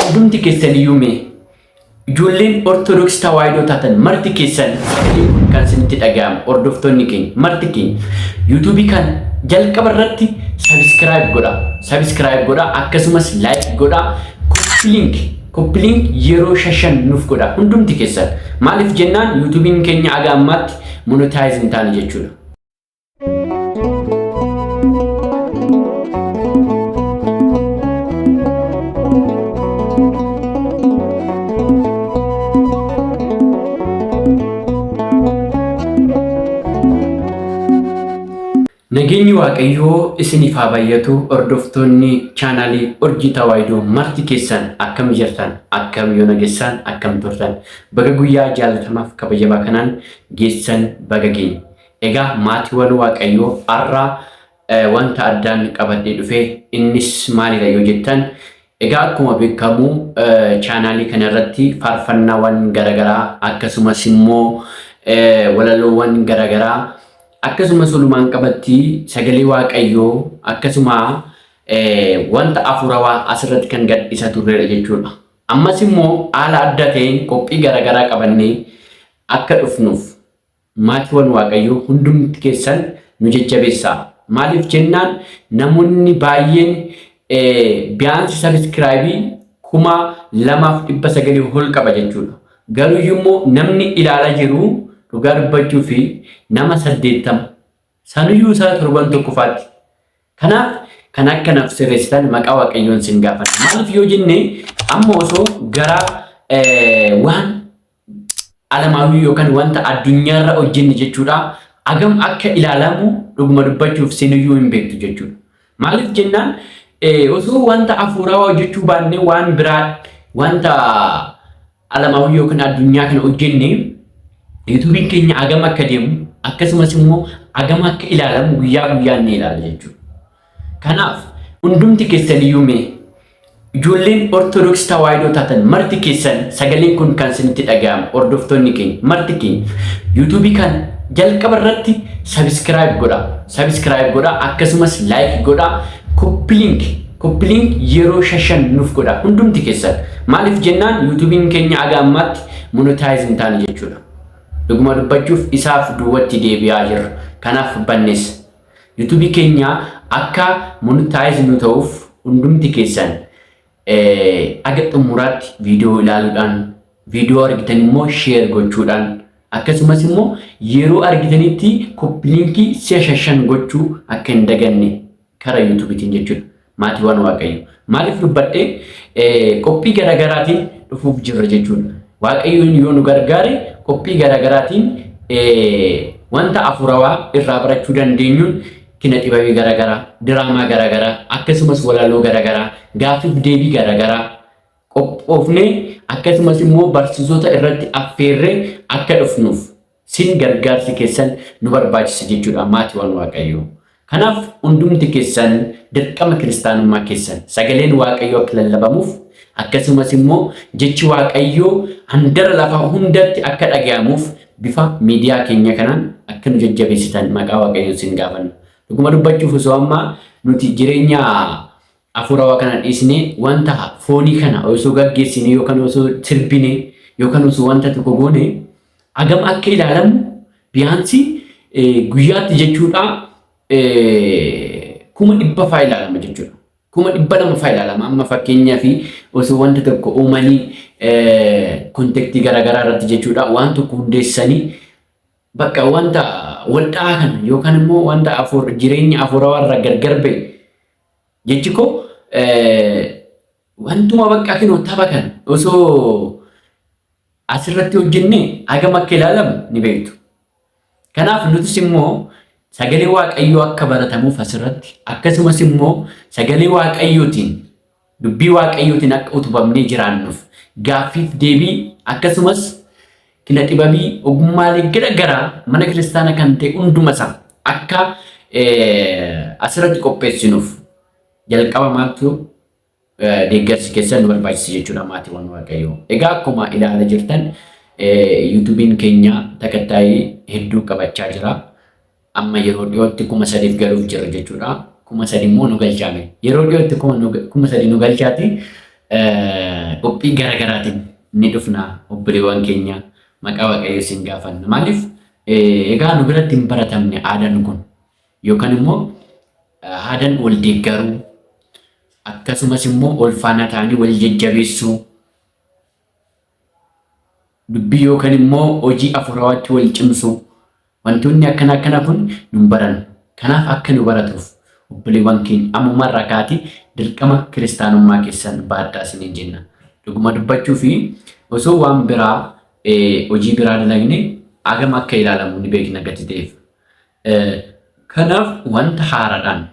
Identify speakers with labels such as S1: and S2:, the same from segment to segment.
S1: hundumti keessan iyyuume ijoolleen Ortodoksii Tawaahidoo taatan marti keessan sagalee kun kan isinitti dhaga'amu hordoftoonni keenya marti keenya YouTube kan jalqaba irratti subscribe godha akkasumas like godha copy link yeroo shashan nuuf godha hundumti keessan maaliif jennaan YouTubein keenya aga ammaatti monetize hin taane jechuudha. Nageenyi Waaqayyoo isiniif haa baay'atu hordoftoonni chaanaalii Urjii Tawaahidoo marti keessan akkam jirtan akkam yoo nageessan akkam turtan baga guyyaa jaalatamaaf kabajamaa kanaan geessan baga geenya. Egaa maatiiwwan Waaqayyoo har'a wanta addaan qabadhee dhufe innis maalidha yoo jettan egaa akkuma beekamu chaanaalii kana irratti faarfannaawwan garaagaraa akkasumas immoo walaloowwan garaagaraa akkasumas walumaan qabatti sagalee Waaqayyoo akkasuma wanta afuurawaa asirratti kan gadhiisaa turredha jechuudha. Ammas immoo haala adda ta'een qophii garaagaraa qabannee akka dhufnuuf maatiiwwan Waaqayyoo hundumti keessan nu jajjabeessaa. Maaliif jennaan namoonni baay'een biyaansi sabiskiraayibii 2,900 ol qaba jechuudha. Garuu immoo namni ilaalaa jiru dhugaa dubbachuu fi nama 80 sanuyyuu isaa torban tokkofaatti. Kanaaf kan akka naaf sirreessitan maqaa Waaqayyoon sin gaafadha. Maaliif yoo jenne amma osoo gara waan alamaawii yookaan wanta addunyaarra hojjenne jechuudha agam akka ilaalamu dhuguma dubbachuuf sinuyyuu hin beektu jechuudha. Maaliif jennaan osoo wanta afuurawaa hojjechuu baannee waan biraa wanta alamaawii yookaan addunyaa kana hojjenne YouTubein keenya agam akka deemu akkasumas immoo agam akka ilaalamu guyyaa guyyaan ni ilaala jechuudha. Kanaaf hundumti keessan iyyuume ijoolleen Ortodoksii Tawaahidoo taatan marti keessan sagaleen kun kan isinitti dhaga'amu hordoftoonni keenya marti keenya YouTube kan jalqaba irratti subscribe godha akkasumas like godha copy link yeroo shashan nuuf godha hundumti keessan maaliif jennaan YouTubein keenya aga ammaatti monetize hin taane jechuudha. Dhuguma dubbachuuf isaaf duwwatti deebi'aa jira. Kanaaf bannes YouTube keenya akka monetize nu ta'uuf hundumti keessan aga xumuraatti viidiyoo ilaaluudhaan viidiyoo argitan immoo share gochuudhaan akkasumas immoo yeroo argitanitti copy linkii shashan gochuu akka hin daganne kara YouTubetiin jechuudha. Maatiiwwan Waaqayyoo maaliif dubbadhee qophii garaagaraatiin dhufuuf jirra jechuudha. Waaqayyoon yoo nu gargaare qophii garaagaraatiin wanta afuurawaa irraa barachuu dandeenyuun kina xibabii garaagaraa diraamaa garaagaraa akkasumas walaloo garaagaraa gaaffiif deebii garaagaraa qophoofnee akkasumas immoo barsiisota irratti affeerree akka dhufnuuf sin gargaarsi keessan nu barbaachisa jechuudha maatiiwwan Waaqayyoo. Kanaaf hundumti keessan dirqama kiristaanummaa keessan sagaleen Waaqayyoo akka lallabamuuf akkasumas immoo jechi Waaqayyoo handara lafa hundatti akka dhaga'amuuf bifa miidiyaa keenya kanaan akka nu jajjabeessitan maqaa Waaqayyoon sin gaafanna. Dhuguma dubbachuuf osoo amma nuti jireenya afuurawaa kana dhiisnee wanta foonii kana osoo gaggeessine yookaan osoo sirbine yookaan osoo wanta tokko goone agam akka ilaalamu biyaansi guyyaatti jechuudha 1,100 faa ilaalama jechuudha. 200 faa ilaalama amma fakkeenyaa fi osoo wanta tokko uumanii kontektii garaagaraa irratti jechuudha waan tokko hundeessanii bakka wanta waldhaa kana yookaan immoo wanta jireenya afuurawaa irraa gargar ba'e jechi koo wantuma bakka kinoo tapha kana osoo asirratti hojjenne agam akka ilaalamu ni beektu. Kanaaf nutis immoo sagalee Waaqayyoo akka baratamuuf asirratti akkasumas immoo sagalee Waaqayyootiin dubbii Waaqayyootiin akka utubamnee jiraannuuf gaaffiif deebii akkasumas kina xibabii ogummaalee garaagaraa mana kiristaana kan ta'e hundumasaa akka asirratti qopheessinuuf jalqaba maaltu deeggarsi keessan nu barbaachisa jechuudha maatiiwwan Waaqayyoo. Egaa akkuma ilaalaa jirtan YouTubein keenya takkattaayii hedduu qabachaa jira. Amma yeroo dhiyootti 3,000 galuuf jira jechuudha. 3,000 immoo nu galchaame. Yeroo dhiyootti 3,000 nu galchaati qophii garaagaraatiin ni dhufna obboleewwan keenya maqaa waaqayyo isin gaafanna. Maaliif egaa nu biratti hin baratamne aadaan kun yookaan immoo aadaan wal deeggaruu akkasumas immoo ol faana ta'anii wal jajjabeessuu dubbii yookaan immoo hojii afuurawaatti wal cimsuu wantoonni akkana kun nu baran. Kanaaf akka nu baratuuf obboleewwan keenya ammumarraa kaatee dirqama kiristaanummaa keessan baadhaa isiniin jenna. Dhuguma dubbachuu fi osoo waan biraa hojii biraa dalagne agam akka ilaalamu ni beekna gati ta'eef. Kanaaf wanta haaraadhaan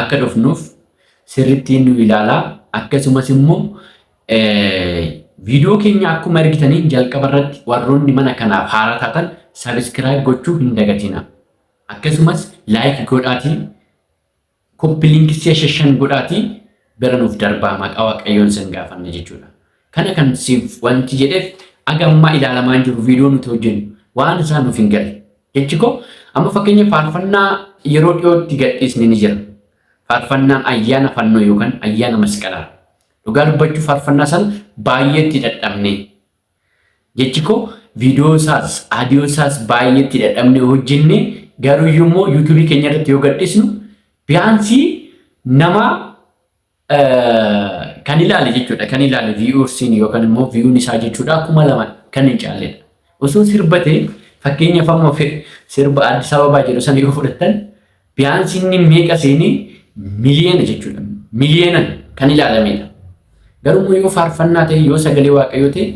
S1: akka dhufnuuf sirriitti nu ilaalaa akkasumas immoo viidiyoo keenya akkuma argitanii jalqaba irratti warroonni mana kanaaf haaraa taatan sabiskiraayib gochuu hin dagatina. Akkasumas laayik godhaatii koppii liinkii shashan godhaatii bira nuuf darbaa maqaa waaqayyoon sin gaafanna jechuudha. Kana kan siif wanti jedheef agammaa ilaalamaa jiru viidiyoo nuti hojjennu waan isaa nuuf hin galle. Jechi koo amma fakkeenya faarfannaa yeroo dhiyootti gadhiisni ni jira. Faarfannaan ayyaana fannoo yookaan ayyaana masqalaa. Dhugaa dubbachuu faarfannaa sana baay'eetti dadhabne. Jechi koo viidiyoo isaas aadiyoo isaas baay'eetti dadhabne hojjenne garuu immoo yuutuubii keenya irratti yoo gadhiisnu biyaansi nama kan ilaale jechuudha. Kan ilaale viiwursiin yookaan immoo viiwuun isaa jechuudha akkuma lama kan hin caalledha. Osoo sirbatee fakkeenyaaf amma sirba Addis Ababaa jedhu sana yoo fudhattan biyaansi inni meeqa seenii miliyoona jechuudha. Miliyoonan kan ilaalamedha. Garuu yoo faarfannaa ta'e yoo sagalee waaqayyoo ta'e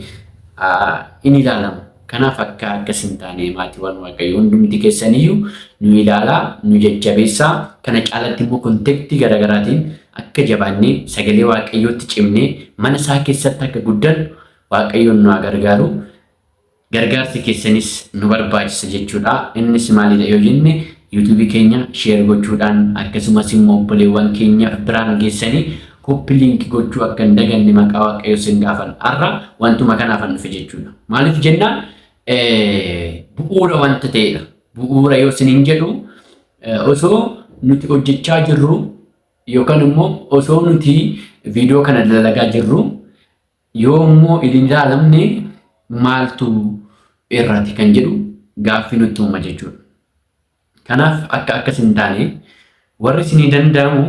S1: in ilaalama. Kanaaf akka akkas hin taane maatiiwwan waaqayyoo hundumti keessaniyyuu nu ilaalaa nu jajjabeessaa kana caalatti immoo kontektii garaagaraatiin akka jabaannee sagalee waaqayyootti cimnee mana isaa keessatti akka guddan waaqayyoon nu gargaaru gargaarsi keessanis nu barbaachisa jechuudha. Innis maalidha yoo jenne yuutuubii keenya sheer gochuudhaan akkasumas immoo obboleewwan keenya biraan geessanii koppii liinkii gochuu akka hin daganne maqaa waaqayyoo sin gaafan har'a wantuma kanaafan dhufe jechuudha. Maaliif jennaan bu'uura wanta ta'edha. Bu'uura yoo isiniin jedhu osoo nuti hojjechaa jirru yookaan immoo osoo nuti viidiyoo kana dalagaa jirru yoo immoo hin ilaalamne maaltu irraati kan jedhu gaaffii nutti uuma jechuudha. Kanaaf akka akkas hin taane warri isinii danda'amu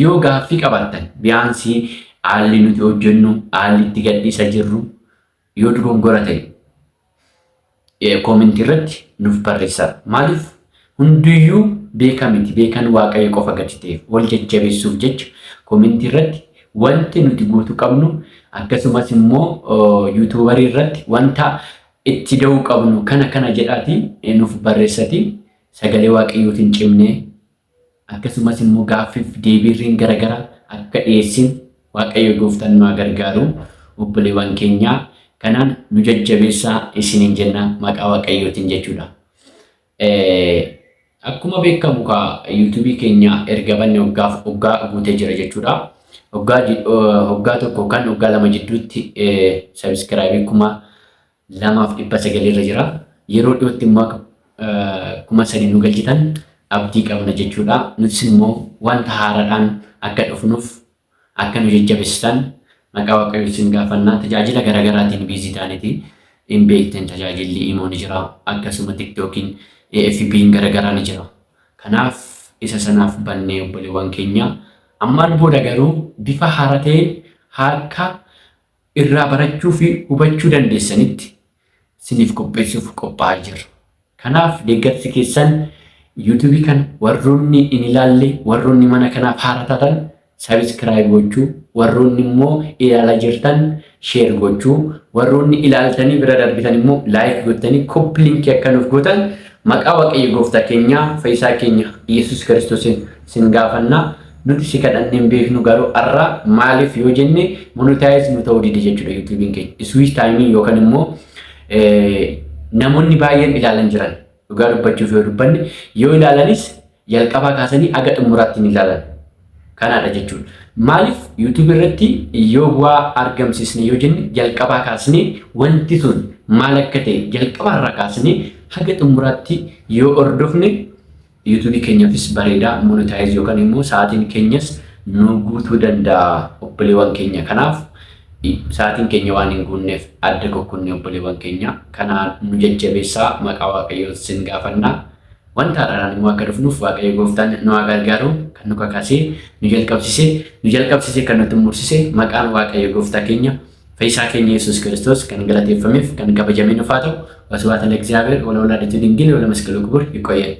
S1: yoo gaaffii qabaattan biyaansii haalli nuti hojjennu haalli itti gadhiisa jirru yoo dogongora ta'e koomentii irratti nuuf barreessaa. Maaliif hundiyyuu beekaa miti beekan waaqayyo qofa gadi ta'eef wal jajjabeessuuf jecha koomentii irratti wanti nuti guutuu qabnu akkasumas immoo yuutuubarii irratti wanta itti da'uu qabnu kana jedhaatii nuuf barreessati sagalee waaqayyootiin cimnee akkasumas immoo gaaffiif deebiirriin garagaraa akka dhiyeessin waaqayyo gooftaan nu gargaaru obboleewwan keenya kanaan nu jajjabeessaa isiniin jenna maqaa waaqayyootiin jechuudha. Akkuma beekamu yuutuubii keenya erga banne waggaa guutee jira jechuudha. Waggaa tokko kan waggaa lama jidduutti sabiskiraayibii 2,900 irra jira. Yeroo dhiyootti immoo 3,000 nu galchitan abdii qabna jechuudha. Nutis immoo wanta haaraadhaan akka dhufnuuf akka nu jajjabeessitan maqaa waaqayyoo isin gaafannaa. Tajaajila garaagaraatiin biizii ta'aniiti hin beektan tajaajilli immoo ni jira akkasuma tiktookiin FB'n garaagaraa ni jira. Kanaaf isa sanaaf bannee obboleewwan keenya ammaan booda garuu bifa haaraa ta'een akka irraa barachuu fi hubachuu dandeessanitti isiniif qopheessuuf qophaa'aa jira. Kanaaf deeggarsi keessan yuutuubii kan warroonni hin ilaalle warroonni mana kanaaf haaraa taatan sabiskiraayib gochuu warroonni immoo ilaalaa jirtan sheer gochuu warroonni ilaaltanii bira darbitan immoo laayik gottanii koppii liinkii akka nuuf gootan maqaa waaqayyo gooftaa keenya fayyisaa keenya Yesuus Kiristoos sin gaafannaa. Nuti si kadhannee hin beeknu garuu har'a maaliif yoo jenne monetaayiz nu ta'uu dide jechuudha yuutuubiin keenya. Iswiich taayimii yookaan immoo namoonni baay'een ilaalan jiran dhugaa dubbachuuf yoo dubbanne yoo ilaalanis jalqabaa kaasanii aga xumuraatti hin ilaalan. Kanaadha jechuudha. Maaliif yuutuubii irratti yoo bu'aa argamsiisne yoo jenne jalqabaa kaasnee wanti sun maal akka ta'e jalqabaa irraa kaasnee haga xumuraatti yoo hordofne yuutuubii keenyaafis bareedaa monetaayiz yookaan immoo sa'aatiin keenyas nu guutuu danda'a. obboleewwan keenya. Kanaaf sa'aatiin keenya waan hin guunneef adda kokkunnee obboleewwan keenya kanaan nu jajjabeessaa maqaa Waaqayyoo sin gaafannaa. Wanta haaraan immoo akka dhufnuuf Waaqayyo Gooftaan nu haa gargaaru. Kan nu kakaasee nu jalqabsiisee kan nu xumursise maqaan Waaqayyo Gooftaa keenya Fayyisaa keenya Yesuus Kiristoos kan galateeffameef kan kabajamee nuuf haa ta'u. Waswaata ለእግዚአብሔር ወለወላዲቱ ድንግል ወለመስቀሉ ክቡር ይቆየን።